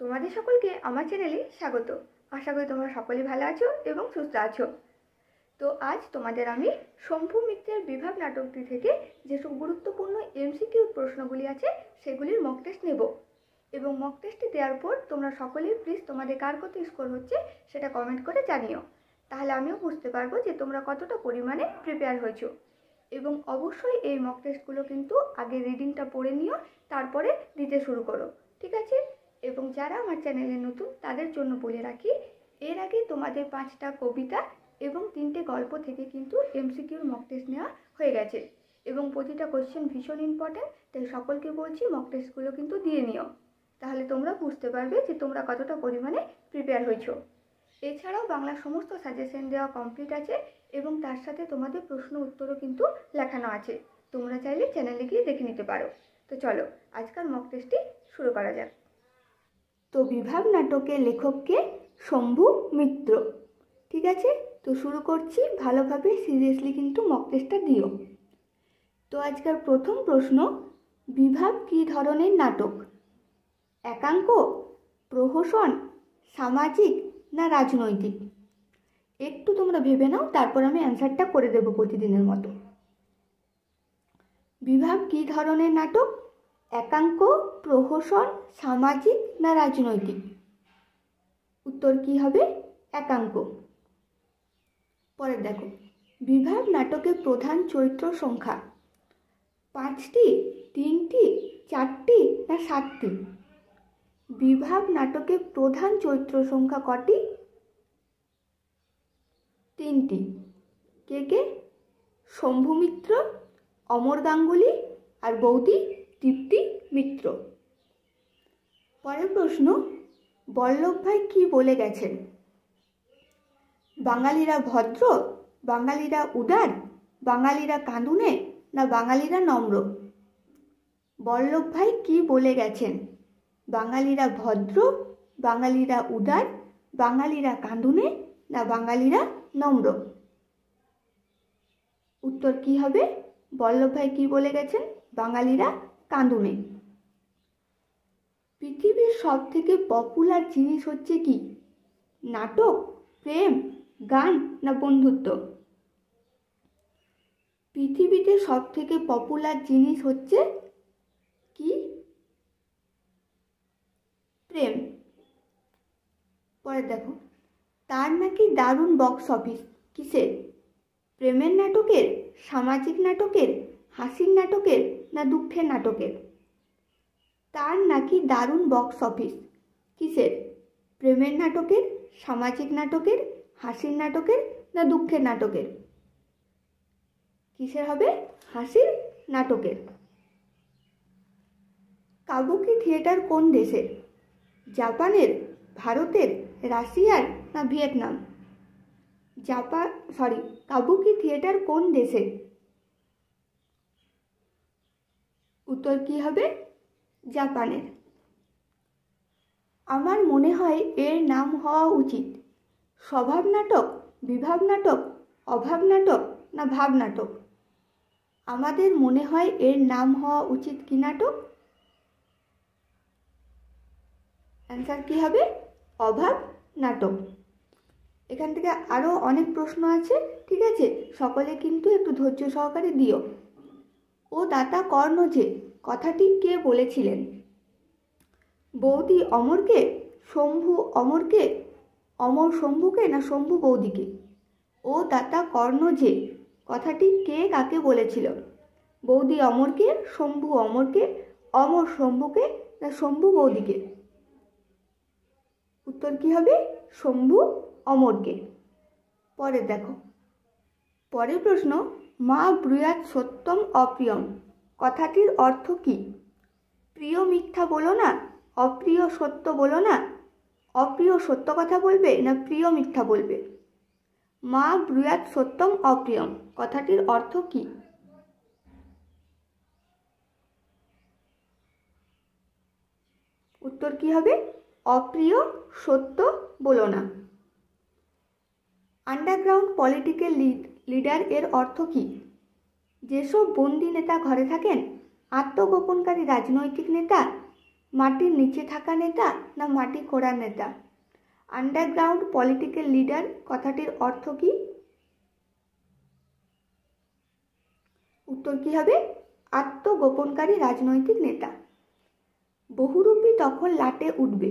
তোমাদের সকলকে আমার চ্যানেলে স্বাগত। আশা করি তোমরা সকলেই ভালো আছো এবং সুস্থ আছো। তো আজ তোমাদের আমি শম্ভু মিত্রের বিভাগ নাটকটি থেকে যেসব গুরুত্বপূর্ণ এমসিকিউ প্রশ্নগুলি আছে সেগুলির মক টেস্ট নেব এবং মক টেস্টটি দেওয়ার পর তোমরা সকলেই প্লিজ তোমাদের কার কত স্কোর হচ্ছে সেটা কমেন্ট করে জানিও। তাহলে আমিও বুঝতে পারবো যে তোমরা কতটা পরিমাণে প্রিপেয়ার হয়েছো। এবং অবশ্যই এই মক টেস্টগুলো কিন্তু আগে রিডিংটা পড়ে নিও, তারপরে দিতে শুরু করো, ঠিক আছে? এবং যারা আমার চ্যানেলে নতুন তাদের জন্য বলে রাখি, এর আগে তোমাদের 5টা কবিতা এবং 3টে গল্প থেকে কিন্তু এমসিকিউর মক টেস্ট নেওয়া হয়ে গেছে এবং প্রতিটা কোশ্চেন ভীষণ ইম্পর্ট্যান্ট। তাই সকলকে বলছি মক টেস্টগুলো কিন্তু দিয়ে নিও, তাহলে তোমরা বুঝতে পারবে যে তোমরা কতটা পরিমাণে প্রিপেয়ার হয়েছো। এছাড়াও বাংলা সমস্ত সাজেশন দেওয়া কমপ্লিট আছে এবং তার সাথে তোমাদের প্রশ্ন উত্তরও কিন্তু লেখানো আছে। তোমরা চাইলে চ্যানেলে গিয়ে দেখে নিতে পারো। তো চলো আজকাল মক টেস্টটি শুরু করা যাক। তো বিভাগ নাটকের লেখককে শম্ভু মিত্র, ঠিক আছে? তো শুরু করছি, ভালোভাবে সিরিয়াসলি কিন্তু মক টেস্টটা দিও। তো আজকের প্রথম প্রশ্ন, বিভাগ কী ধরনের নাটক? একাঙ্ক, প্রহসন, সামাজিক না রাজনৈতিক? একটু তোমরা ভেবে নাও, তারপর আমি অ্যান্সারটা করে দেব প্রতিদিনের মতো। বিভাগ কী ধরনের নাটক? একাঙ্ক, প্রহসন, সামাজিক না রাজনৈতিক? উত্তর কি হবে? একাঙ্ক। পরে দেখো, বিভাগ নাটকের প্রধান চরিত্র সংখ্যা 5টি, 3টি, 4টি না 7টি? বিভাগ নাটকের প্রধান চরিত্র সংখ্যা কটি? 3টি। কে কে? শম্ভু মিত্র, অমর গাঙ্গুলি আর বৌদি দীপ্তি মিত্র। পরের প্রশ্ন, বল্লভ ভাই কি বলে গেছেন? বাঙালিরা ভদ্র, বাঙালিরা উদার, বাঙালিরা কাঁদুনে না বাঙালিরা নম্র? বল্লভ ভাই কি বলে গেছেন? বাঙালিরা ভদ্র, বাঙালিরা উদার, বাঙালিরা কাঁদুনে না বাঙালিরা নম্র? উত্তর কি হবে? বল্লভ ভাই কি বলে গেছেন? বাঙালিরা কাঁদুনে। পৃথিবীর সব থেকে পপুলার জিনিস হচ্ছে কি? নাটক, প্রেম, গান না বন্ধুত্ব? পৃথিবীতে সব থেকে পপুলার জিনিস হচ্ছে কি? প্রেম। পরে দেখো, তার নাকি দারুণ বক্স অফিস, কিসের? প্রেমের নাটকের, সামাজিক নাটকের, হাসির নাটকের না দুঃখের নাটকের? তার নাকি দারুণ বক্স অফিস, কিসের? প্রেমের নাটকের, সামাজিক নাটকের, হাসির নাটকের না দুঃখের নাটকের? কিসের হবে? হাসির নাটকের। কাবুকি থিয়েটার কোন দেশের? জাপানের, ভারতের, রাশিয়ার না ভিয়েতনাম? কাবুকি থিয়েটার কোন দেশের? উত্তর কি হবে? জাপানের। আমার মনে হয় এর নাম হওয়া উচিত স্বভাব নাটক, বিভাগ নাটক, অভাব নাটক না ভাব নাটক? আমাদের মনে হয় এর নাম হওয়া উচিত কি নাটক? অ্যান্সার কি হবে? অভাব নাটক। এখান থেকে আরও অনেক প্রশ্ন আছে, ঠিক আছে? সকলে কিন্তু একটু ধৈর্য সহকারে দিও। ও দাতা কর্ণ যে কথাটি কে বলেছিলেন? বৌদি অমরকে, শম্ভু অমরকে, অমর শম্ভুকে না শম্ভু বৌদিকে? ও দাতা কর্ণ যে কথাটি কে কাকে বলেছিল? বৌদি অমরকে, শম্ভু অমরকে, অমর শম্ভুকে না শম্ভু বৌদিকে? উত্তর কি হবে? শম্ভু অমরকে। পরে দেখো, পরের প্রশ্ন, মা ব্রূয়াৎ সত্যম অপ্রিয়ম কথাটির অর্থ কি? প্রিয় মিথ্যা বলো না, অপ্রিয় সত্য বলো না? অপ্রিয় সত্য কথা বলবে না প্রিয় মিথ্যা বলবে? মা ব্রূয়াৎ সত্যম অপ্রিয়ম কথাটির অর্থ কি? উত্তর কি হবে? অপ্রিয় সত্য বলো না। আন্ডারগ্রাউন্ড পলিটিক্যাল লিডার এর অর্থ কি? যেসব বন্দি নেতা ঘরে থাকেন, আত্মগোপনকারী রাজনৈতিক নেতা, মাটির নিচে থাকা নেতা না মাটি খোঁড়ার নেতা? আন্ডারগ্রাউন্ড পলিটিক্যাল লিডার কথাটির অর্থ কি? উত্তর কি হবে? আত্মগোপনকারী রাজনৈতিক নেতা। বহুরূপী তখন লাটে উঠবে।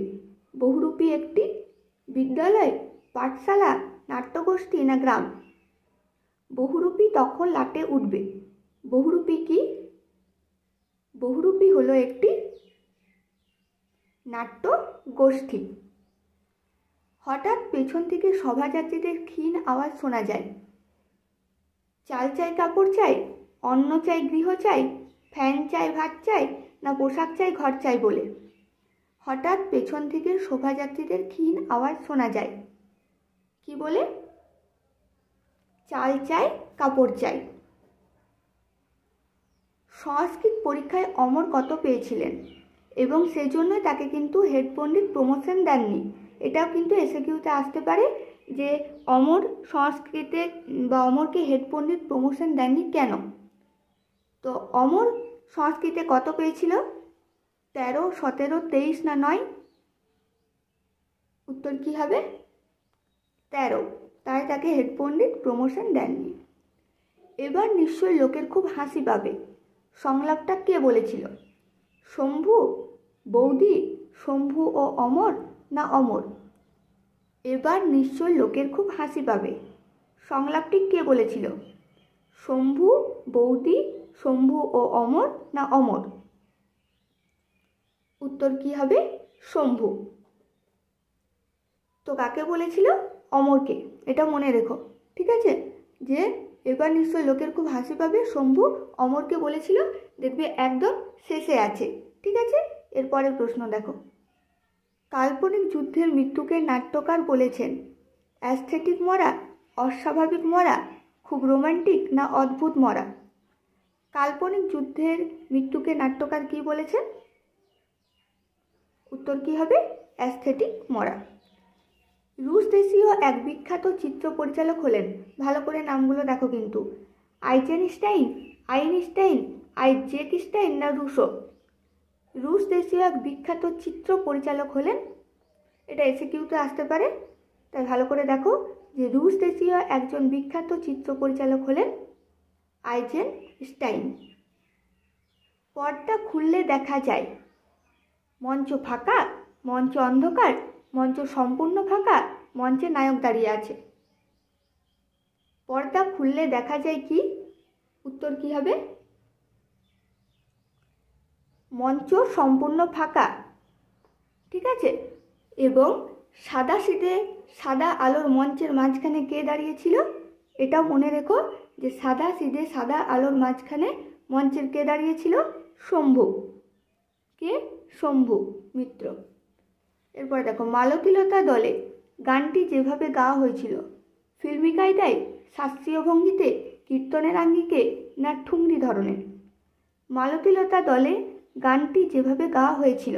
বহুরূপী একটি বিদ্যালয়, পাঠশালা, নাট্যগোষ্ঠী না গ্রাম? বহুরূপী তখন লাটে উঠবে। বহুরূপী কি? বহুরূপী হলো একটি নাট্যগোষ্ঠী। হঠাৎ পেছন থেকে সভাযাত্রীদের ক্ষীণ আওয়াজ শোনা যায়। চাল চাই, কাপড় চাই, অন্ন চাই, গৃহ চাই, ফ্যান চাই, ভাত চাই না পোশাক চাই, ঘর চাই বলে। হঠাৎ পেছন থেকে শোভাযাত্রীদের ক্ষীণ আওয়াজ শোনা যায়। কি বলে? চাল চাই, কাপড় চাই। সংস্কৃত পরীক্ষায় অমর কত পেয়েছিলেন এবং সেজন্য তাকে কিন্তু হেড পণ্ডিত প্রমোশন দেননি? এটাও কিন্তু এসএকিউতে আসতে পারে যে অমর সংস্কৃতে বা অমরকে হেড পণ্ডিত প্রমোশন দেননি কেন? তো অমর সংস্কৃতে কত পেয়েছিল? 13, 17, 23 না 9? উত্তর কি হবে? 13। তাই তাকে হেড পণ্ডিত প্রমোশন দেননি। এবার নিশ্চয়ই লোকের খুব হাসি পাবে সংলাপটা কে বলেছিল? শম্ভু, বৌদি, শম্ভু ও অমর না অমর? এবার নিশ্চয়ই লোকের খুব হাসি পাবে সংলাপটি কে বলেছিল? শম্ভু, বৌদি, শম্ভু ও অমর না অমর? উত্তর কি হবে? শম্ভু। তো কাকে বলেছিল? অমরকে। এটা মনে রেখো, ঠিক আছে? যে এবার নিশ্চয় লোকের খুব হাসি পাবে শম্ভু অমরকে বলেছিল, দেখবে একদম শেষে আছে, ঠিক আছে? এরপরের প্রশ্ন দেখো। কাল্পনিক যুদ্ধের মৃত্যুকে নাট্যকার বলেছেন অ্যাস্থেটিক মরা, অস্বাভাবিক মরা, খুব রোমান্টিক না অদ্ভুত মরা? কাল্পনিক যুদ্ধের মৃত্যুকে নাট্যকার কি বলেছেন? উত্তর কি হবে? অ্যাস্থেটিক মরা। রুশ দেশীয় এক বিখ্যাত চিত্র পরিচালক হলেন, ভালো করে নামগুলো দেখো কিন্তু, আইজেনস্টাইন, আইনস্টাইন, আইজেকস্টাইন না রুশো? রুশ দেশীয় এক বিখ্যাত চিত্র পরিচালক হলেন, এটা এসএকিউতে আসতে পারে, তাই ভালো করে দেখো যে রুশ দেশীয় একজন বিখ্যাত চিত্র পরিচালক হলেন আইজেনস্টাইন। পর্দা খুললে দেখা যায় মঞ্চ ফাঁকা, মঞ্চ অন্ধকার, মঞ্চ সম্পূর্ণ ফাঁকা, মঞ্চে নায়ক দাঁড়িয়ে আছে। পর্দা খুললে দেখা যায় কি? উত্তর কি হবে? মঞ্চ সম্পূর্ণ ফাঁকা, ঠিক আছে? এবং সাদা সিধে সাদা আলোর মঞ্চের মাঝখানে কে দাঁড়িয়েছিল? এটাও মনে রেখো যে সাদা সিধে সাদা আলোর মাঝখানে মঞ্চের কে দাঁড়িয়েছিল? শম্ভু। কে? শম্ভু মিত্র। এরপরে দেখো, মালতীলতা দলে গানটি যেভাবে গাওয়া হয়েছিল ফিল্মি কায়দায়, শাস্ত্রীয় ভঙ্গিতে, কীর্তনের আঙ্গিকে না ঠুংরি ধরনের? মালতীলতা দলে গানটি যেভাবে গাওয়া হয়েছিল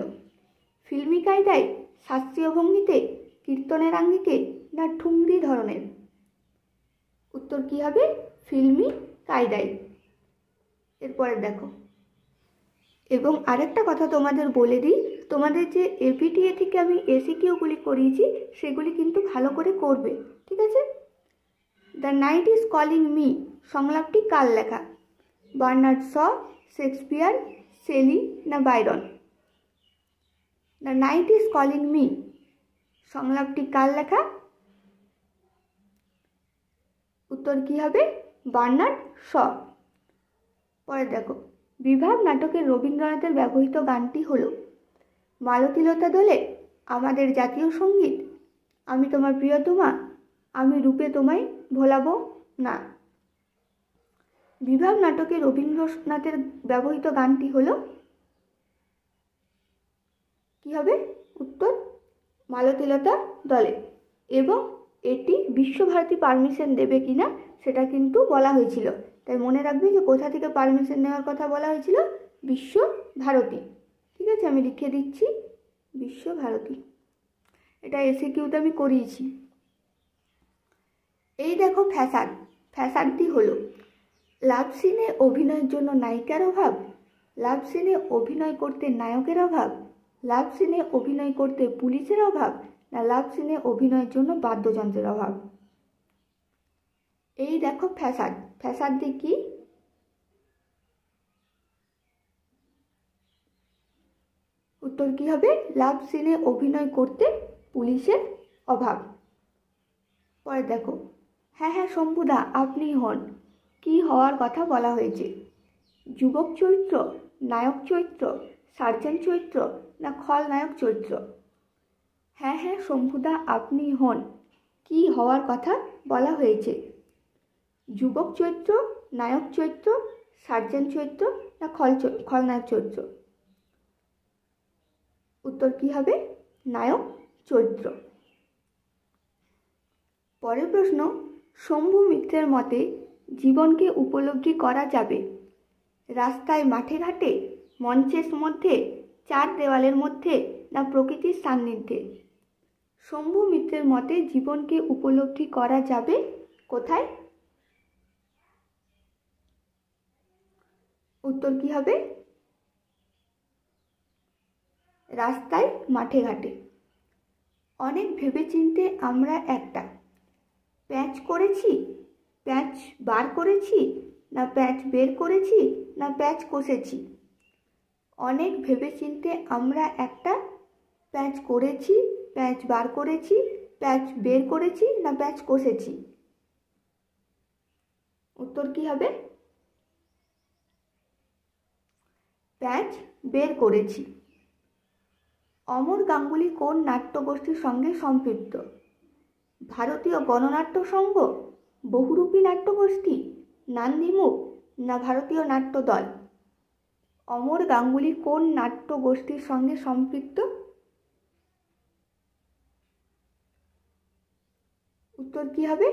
ফিল্মি কায়দায়, শাস্ত্রীয় ভঙ্গিতে, কীর্তনের আঙ্গিকে না ঠুংরি ধরনের? উত্তর কি হবে? ফিল্মি কায়দায়। এরপরে দেখো, এবং আরেকটা কথা তোমাদের বলে দিই, তোমাদের যে এপিটিএ থেকে আমি এসিকিউগুলি করিয়েছি সেগুলি কিন্তু ভালো করে করবে, ঠিক আছে? The night is calling me সংলাপটি কার লেখা? বার্নার্ড শ, শেক্সপিয়ার, শেলি না Byron? The night is calling me সংলাপটি কার লেখা? উত্তর কি হবে? Bernard Shaw. পরে দেখো, বিভাগ নাটকের রবীন্দ্রনাথের ব্যবহৃত গানটি হলো মালতীলতা দলে আমাদের জাতীয় সঙ্গীত, আমি তোমার প্রিয়তমা, আমি রূপে তোমায় ভোলাবো না। বিভাগ নাটকে রবীন্দ্রনাথের ব্যবহৃত গানটি হলো কি হবে? উত্তর মালতীলতা দলে। এবং এটি বিশ্বভারতী পারমিশন দেবে কিনা সেটা কিন্তু বলা হয়েছিল, তাই মনে রাখবে যে কোথা থেকে পারমিশন নেওয়ার কথা বলা হয়েছিল? বিশ্বভারতী, ঠিক আছে? আমি লিখে দিচ্ছি বিশ্বভারতী, এটা এসএকিউতে আমি করিয়েছি। এই দেখো ফ্যাসাদ, ফ্যাসাদটি হলো লাভ সিনে অভিনয়ের জন্য নায়িকার অভাব, লাভ সিনে অভিনয় করতে নায়কের অভাব, লাভ সিনে অভিনয় করতে পুলিশের অভাব না লাভ সিনে অভিনয়ের জন্য বাদ্যযন্ত্রের অভাব? এই দেখো ফ্যাসাদ, ফ্যাসাদ দিয়ে কি? উত্তর কি হবে? লাভ সিনে অভিনয় করতে পুলিশের অভাব। পরে দেখো, হ্যাঁ হ্যাঁ শম্ভুদা আপনি হন, কি হওয়ার কথা বলা হয়েছে? যুবক চরিত্র, নায়ক চরিত্র, সার্জেন্ট চরিত্র না খলনায়ক চরিত্র? হ্যাঁ হ্যাঁ শম্ভুদা আপনি হন, কি হওয়ার কথা বলা হয়েছে? যুবক চরিত্র, নায়ক চরিত্র, সার্জেন্ট চরিত্র না খলনায়ক চরিত্র? উত্তর কি হবে? নায়ক চরিত্র। পরের প্রশ্ন, শম্ভু মিত্রের মতে জীবনকে উপলব্ধি করা যাবে রাস্তায়, মাঠে ঘাটে, মঞ্চের মধ্যে, চার দেওয়ালের মধ্যে না প্রকৃতির সান্নিধ্যে? শম্ভু মিত্রের মতে জীবনকে উপলব্ধি করা যাবে কোথায়? উত্তর কি হবে? রাস্তায়, মাঠে ঘাটে। অনেক ভেবেচিন্তে আমরা একটা প্যাঁচ করেছি, প্যাঁচ বার করেছি না প্যাঁচ বের করেছি না প্যাঁচ কষেছি? অনেক ভেবেচিন্তে আমরা একটা প্যাঁচ করেছি, প্যাঁচ বার করেছি, প্যাঁচ বের করেছি না প্যাঁচ কষেছি? উত্তর কি হবে? প্যাঁচ বের করেছি। অমর গাঙ্গুলি কোন নাট্যগোষ্ঠীর সঙ্গে সম্পৃক্ত? ভারতীয় গণনাট্য সংঘ, বহুরূপী নাট্যগোষ্ঠী, নান্দিমুখ না ভারতীয় নাট্য দল? অমর গাঙ্গুলি কোন নাট্যগোষ্ঠীর সঙ্গে সম্পৃক্ত? উত্তর কি হবে?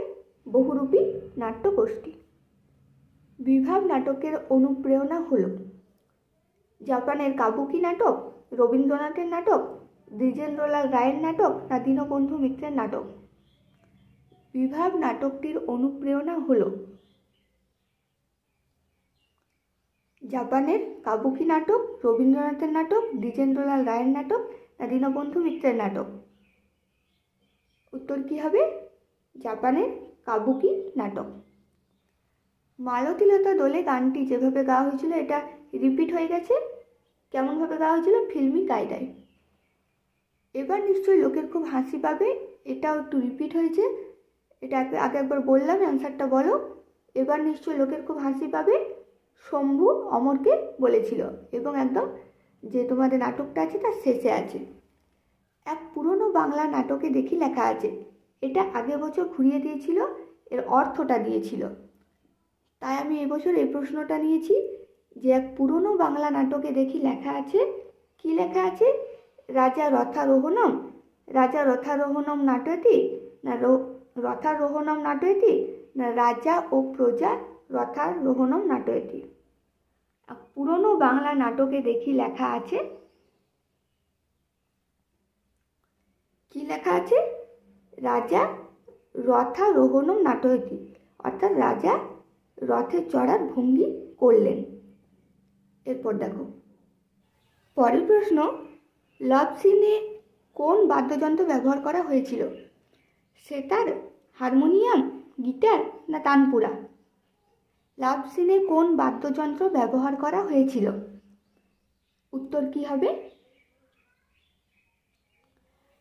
বহুরূপী নাট্যগোষ্ঠী। বিভাব নাটকের অনুপ্রেরণা হল জাপানের কাবুকি নাটক, রবীন্দ্রনাথের নাটক, দ্বিজেন্দ্রলাল রায়ের নাটক না দীনবন্ধু মিত্রের নাটক? বিভাব নাটকটির অনুপ্রেরণা হল জাপানের কাবুকি নাটক, রবীন্দ্রনাথের নাটক, দ্বিজেন্দ্রলাল রায়ের নাটক না দীনবন্ধু মিত্রের নাটক? উত্তর কি হবে? জাপানের কাবুকি নাটক। মালতীলতা দোলে গানটি যেভাবে গাওয়া হয়েছিল এটা রিপিট হয়ে গেছে। কেমনভাবে গাওয়া হয়েছিল? ফিল্মি কায়দায়। এবার নিশ্চয়ই লোকের খুব হাসি পাবে, এটাও একটু রিপিট হয়েছে, এটা আগে একবার বললাম, অ্যান্সারটা বলো। এবার নিশ্চয়ই লোকের খুব হাসি পাবে। শম্ভু অমরকে বলেছিল এবং একদম যে তোমাদের নাটকটা আছে তার শেষে আছে। এক পুরনো বাংলা নাটকে দেখি লেখা আছে, এটা আগের বছর ঘুরিয়ে দিয়েছিল, এর অর্থটা দিয়েছিল, তাই আমি এবছর এই প্রশ্নটা নিয়েছি যে এক পুরনো বাংলা নাটকে দেখি লেখা আছে, কি লেখা আছে? রাজা রথারোহণম, রাজা রথারোহণম নাটয়তি না রথারোহণম নাটয়তি না রাজা ও প্রজা রথারোহণম নাটয়তি? পুরনো বাংলা নাটকে দেখি লেখা আছে, কি লেখা আছে? রাজা রথারোহণম নাটয়তি, অর্থাৎ রাজা রথে চড়ার ভঙ্গি করলেন। এরপর দেখো পরের প্রশ্ন, লাভ সিনে কোন বাদ্যযন্ত্র ব্যবহার করা হয়েছিল? সেতার, হারমোনিয়াম, গিটার না তানপুরা? লাভ সিনে কোন বাদ্যযন্ত্র ব্যবহার করা হয়েছিল? উত্তর কি হবে?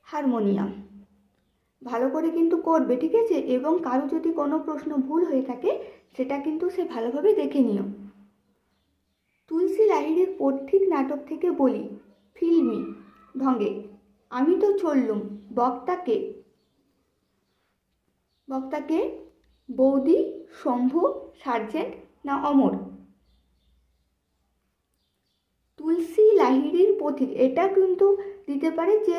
হারমোনিয়াম। ভালো করে কিন্তু করবে, ঠিক আছে? এবং কারো যদি কোনো প্রশ্ন ভুল হয়ে থাকে সেটা কিন্তু সে ভালোভাবে দেখে নিও। তুলসী লাহিড়ীর পথিক নাটক থেকে বলি ফিল্মি ঢঙ্গে আমি তো চললুম, বক্তাকে বক্তাকে বৌদি, শম্ভু, সার্জেন্ট না অমর? তুলসী লাহিড়ীর পথিক, এটা কিন্তু দিতে পারে যে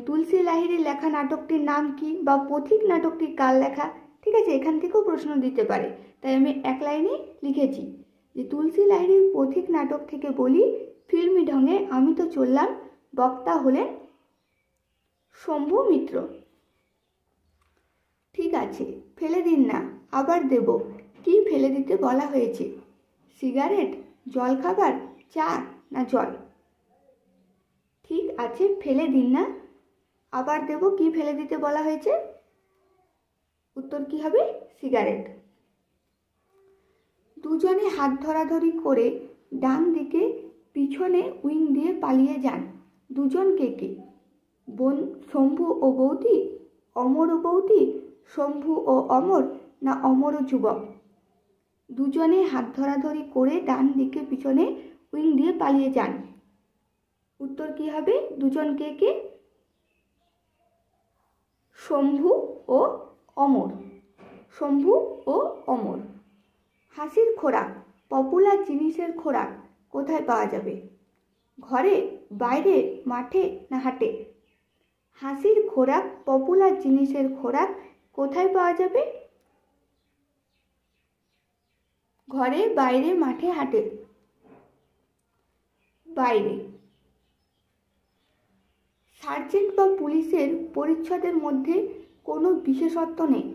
তুলসী লাহিড়ীর লেখা নাটকটির নাম কি বা পথিক নাটকটি কার লেখা, ঠিক আছে? এখান থেকেও প্রশ্ন দিতে পারে, তাই আমি এক লাইনে লিখেছি যে তুলসী লাহিড়ীর পথিক নাটক থেকে বলি ফিল্মি ঢঙে আমি তো চললাম, বক্তা হলেন শম্ভু মিত্র। ঠিক আছে, ফেলে দিন না, আবার দেব। কি ফেলে দিতে বলা হয়েছে? সিগারেট, জলখাবার, চা না জল? ঠিক আছে ফেলে দিন না। আবার দেব, কি ফেলে দিতে বলা হয়েছে? উত্তর কি হবে? সিগারেট। দুজনে হাত ধরাধরি করে ডান দিকে পিছনে উইং দিয়ে পালিয়ে যান। দুজন কে কে? শম্ভু ও বৌদি, অমর ও বৌদি, শম্ভু ও অমর, না অমর ও যুবক? দুজনে হাত ধরাধরি করে ডান দিকে পিছনে উইং দিয়ে পালিয়ে যান। উত্তর কি হবে? দুজন কে কে? শম্ভু ও অমর। শম্ভু ও অমর। হাসির খোরাক, পপুলার জিনিসের খোরাক কোথায় পাওয়া যাবে? ঘরে, বাইরে, মাঠে, না হাটে? হাসির খোরাক, পপুলার জিনিসের খোরাক কোথায় পাওয়া যাবে? ঘরে, বাইরে, মাঠে, হাটে? বাইরে। সার্জেন্ট বা পুলিশের পরিচ্ছদের মধ্যে কোনো বিশেষত্ব নেই।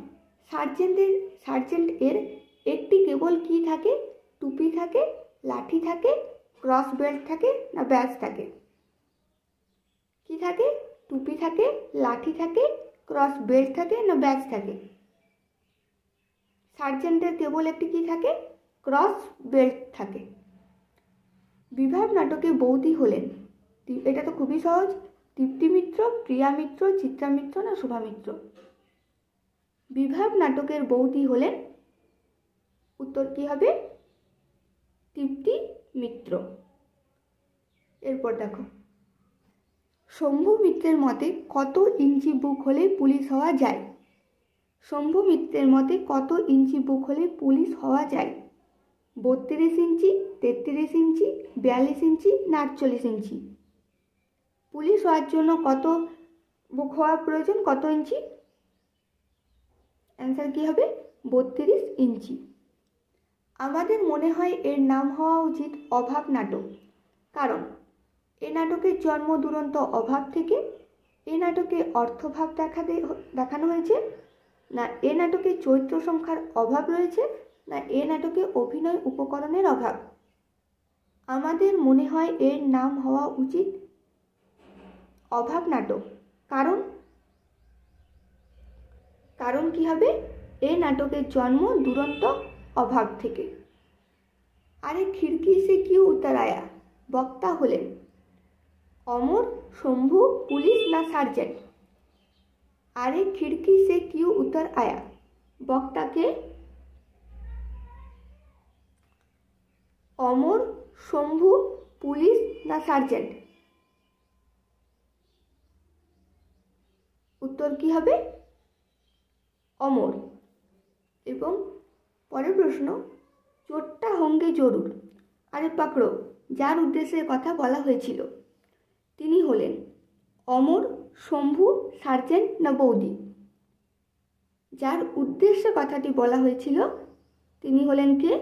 সার্জেন্ট এর একটি কেবল কি থাকে? টুপি থাকে, লাঠি থাকে, ক্রস বেল্ট থাকে, না ব্যাজ থাকে? কি থাকে? টুপি থাকে, লাঠি থাকে, ক্রস বেল্ট থাকে, না ব্যাজ থাকে? সার্জেন্টের কেবল একটি কি থাকে? ক্রস বেল্ট থাকে। বিভাব নাটকে বৌদি হলেন, এটা তো খুবই সহজ, দীপ্তি মিত্র, প্রিয়া মিত্র, চিত্রা মিত্র, না শোভা মিত্র? বিভাব নাটকের বৌদি হলেন, উত্তর কি হবে? দীপ্তি মিত্র। এরপর দেখো, শম্ভু মিত্রের মতে কত ইঞ্চি বুক হলে পুলিশ হওয়া যায়? শম্ভু মিত্রের মতে কত ইঞ্চি বুক হলে পুলিশ হওয়া যায়? 32 ইঞ্চি, 33 ইঞ্চি, 42 ইঞ্চি, না 48 ইঞ্চি? পুলিশ হওয়ার জন্য কত বুক হওয়া প্রয়োজন? কত ইঞ্চি? অ্যান্সার কি হবে? 32 ইঞ্চি। আমাদের মনে হয় এর নাম হওয়া উচিত অভাব নাটক, কারণ এ নাটকের জন্ম দুরন্ত অভাব থেকে। এ নাটকে অর্থভাব দেখানো হয়েছে, না এ নাটকে চরিত্র সংখ্যার অভাব রয়েছে, না এ নাটকে অভিনয় উপকরণের অভাব? আমাদের মনে হয় এর নাম হওয়া উচিত অভাব নাটক, কারণ কি হবে? এই নাটকের জন্ম দুরন্ত অভাব থেকে। আরে খিড়কি সে কিউ উত্তর আয়া, বক্তা হলেন অমর, শম্ভু, পুলিশ, না সার্জেন্ট? আরে খিড়কি সে কিউ উত্তর আয়া, বক্তাকে অমর, শম্ভু, পুলিশ, না সার্জেন্ট? উত্তর কি হবে? অমর। এবং পরের প্রশ্ন, চোরটা হোঙ্গে জরুর, আরে পাকড়ো, যার উদ্দেশ্যে কথা বলা হয়েছিল তিনি হলেন অমর, শম্ভু, সার্জেন্ট, না বৌদি? যার উদ্দেশ্যে কথাটি বলা হয়েছিল তিনি হলেন কে?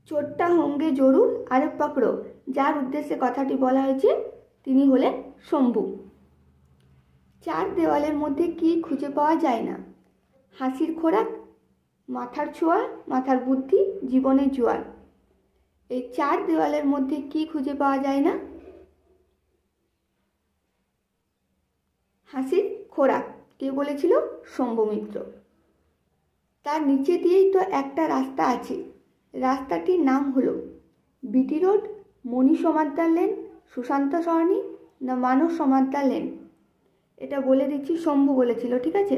চোরটা হোঙ্গে জরুর, আরে পাকড়ো, যার উদ্দেশ্যে কথাটি বলা হয়েছে তিনি হলেন শম্ভু। চার দেওয়ালের মধ্যে কি খুঁজে পাওয়া যায় না? হাসির খোরাক, মাথার ছোঁয়া, মাথার বুদ্ধি, জীবনের জোয়ার। এই চার দেওয়ালের মধ্যে কি খুঁজে পাওয়া যায় না? হাসির খোরাক। কে বলেছিল? শম্ভু মিত্র। তার নিচে দিয়েই তো একটা রাস্তা আছে, রাস্তাটির নাম হলো বিটি রোড, মণি সমাদ্দার লেন, সুশান্ত সরণি, না মানস সমাদ্দার লেন? এটা বলে দিচ্ছি, শম্ভু বলেছিল, ঠিক আছে,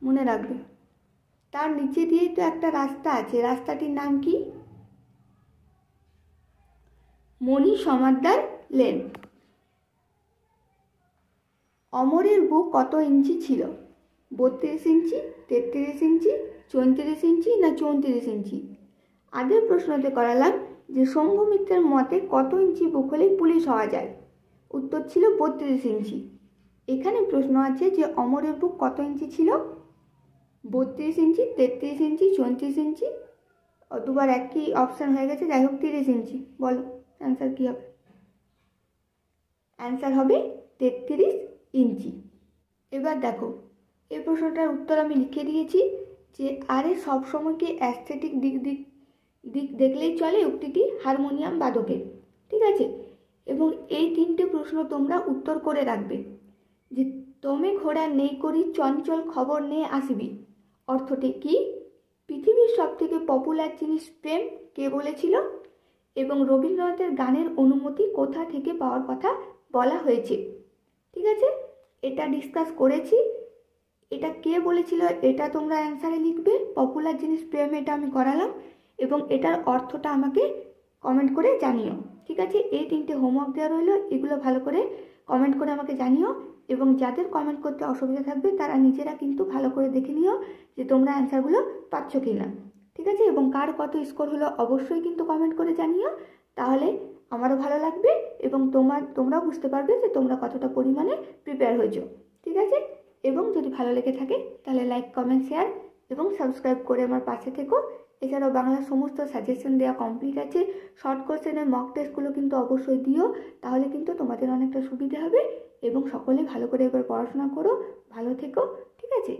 মনে রাখবে। তার নিচে দিয়েই তো একটা রাস্তা আছে, রাস্তাটির নাম কি? মণি সমাদ্দার লেন। অমরের বুক কত ইঞ্চি ছিল? 32 ইঞ্চি, 33 ইঞ্চি, 34 ইঞ্চি, না 34 ইঞ্চি? আগের প্রশ্নতে করালাম যে শম্ভু মিত্রের মতে কত ইঞ্চি বুক হলে পুলিশ হওয়া যায়, উত্তর ছিল 32 ইঞ্চি। এখানে প্রশ্ন আছে যে অমরের বুক কত ইঞ্চি ছিল? 32 ইঞ্চি, 33 ইঞ্চি, 34 ইঞ্চি, দুবার একই অপশান হয়ে গেছে, যাই হোক 30 ইঞ্চি। বলো অ্যান্সার কি হবে? অ্যান্সার হবে 33 ইঞ্চি। এবার দেখো, এই প্রশ্নটার উত্তর আমি লিখে দিয়েছি যে আরে সবসময় কি অ্যাস্থেটিক দিক দেখলেই চলে উক্তিটি হারমোনিয়াম বাদকের, ঠিক আছে? এবং এই 3টে প্রশ্ন তোমরা উত্তর করে রাখবে। যে তমে ঘোড়া নেই করি চঞ্চল খবর নিয়ে আসবি অর্থটি কি? পৃথিবীর সবথেকে পপুলার জিনিস প্রেম কে বলেছিল? এবং রবীন্দ্রনাথের গানের অনুমতি কোথা থেকে পাওয়ার কথা বলা হয়েছে? ঠিক আছে, এটা ডিসকাস করেছি। এটা কে বলেছিল এটা তোমরা অ্যান্সারে লিখবে। পপুলার জিনিস প্রেম এটা আমি করালাম, এবং এটার অর্থটা আমাকে কমেন্ট করে জানিও। ঠিক আছে, এই 3টে হোমওয়ার্ক দেওয়া রইলো, এগুলো ভালো করে কমেন্ট করে আমাকে জানিও। এবং যাদের কমেন্ট করতে অসুবিধা থাকবে তারা নিজেরা কিন্তু ভালো করে দেখে নিও যে তোমরা অ্যান্সারগুলো পাচ্ছ কি না। ঠিক আছে, এবং কার কত স্কোর হলো অবশ্যই কিন্তু কমেন্ট করে জানিও, তাহলে আমারও ভালো লাগবে এবং তোমরাও বুঝতে পারবে যে তোমরা কতটা পরিমাণে প্রিপেয়ার হয়েছো। ঠিক আছে, এবং যদি ভালো লেগে থাকে তাহলে লাইক, কমেন্ট, শেয়ার এবং সাবস্ক্রাইব করে আমার পাশে থেকো। এছাড়াও বাংলার সমস্ত সাজেশন দেওয়া কমপ্লিট আছে। শর্ট কোশ্চেনের মক টেস্টগুলো কিন্তু অবশ্যই দিও, তাহলে কিন্তু তোমাদের অনেকটা সুবিধা হবে। এবং সকলে ভালো করে এবার পড়াশোনা করো, ভালো থেকো। ঠিক আছে।